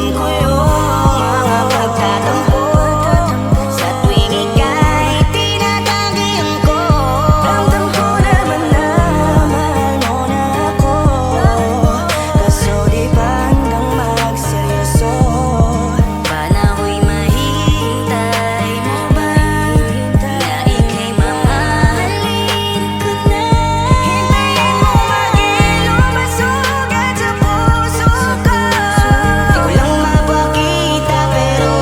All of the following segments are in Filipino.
alam ko yung mga pagtatampo sa tuwing ika'y tinatanggihan ko. Ramdam ko naman na mahal mo na ako, kaso di pa handang magseryoso. Paano ko'y mahihintay mo ba na ika'y mamahalin ko na? Hintayin mo mag-ilo masugat sa puso ko. Di ko lang mapakita pero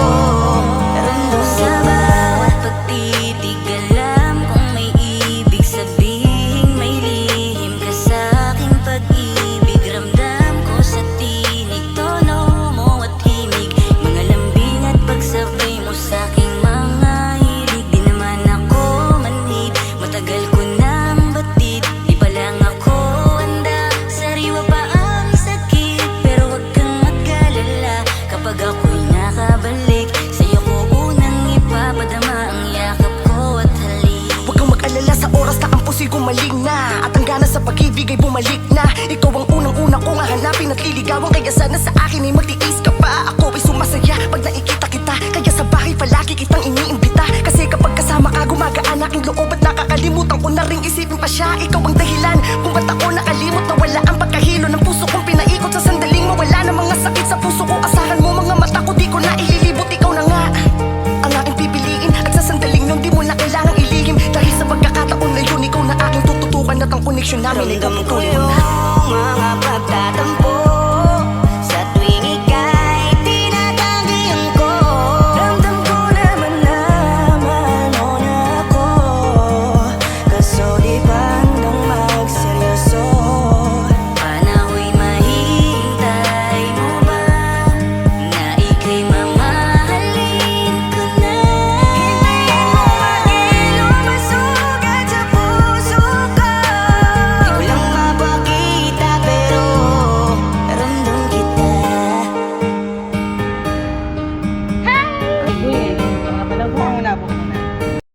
ramdam sa bawat pagtitig, alam kong may ibig sabihin, may lihim ka sa aking pag-ibig. Ramdam ko sa tinig, tono mo at himig, mga lambing at pagsabay mo sa aking mga hilig. Di naman ako manhid, matagal ko nang batid, di pa lang ako handa, sariwa pa ang sakit. Pero wag kang mag-alala, kapag ako'y nakabalik, sa'yo ko unang ipapadama ang yakap ko at halik. Huwag kang mag-alala sa oras na ang puso'y gumaling na, at ang gana sa pag-ibig ay bumalik na. Ikaw ang unang-una kong hahanapin at liligawan, kaya sana sa akin ay magtiis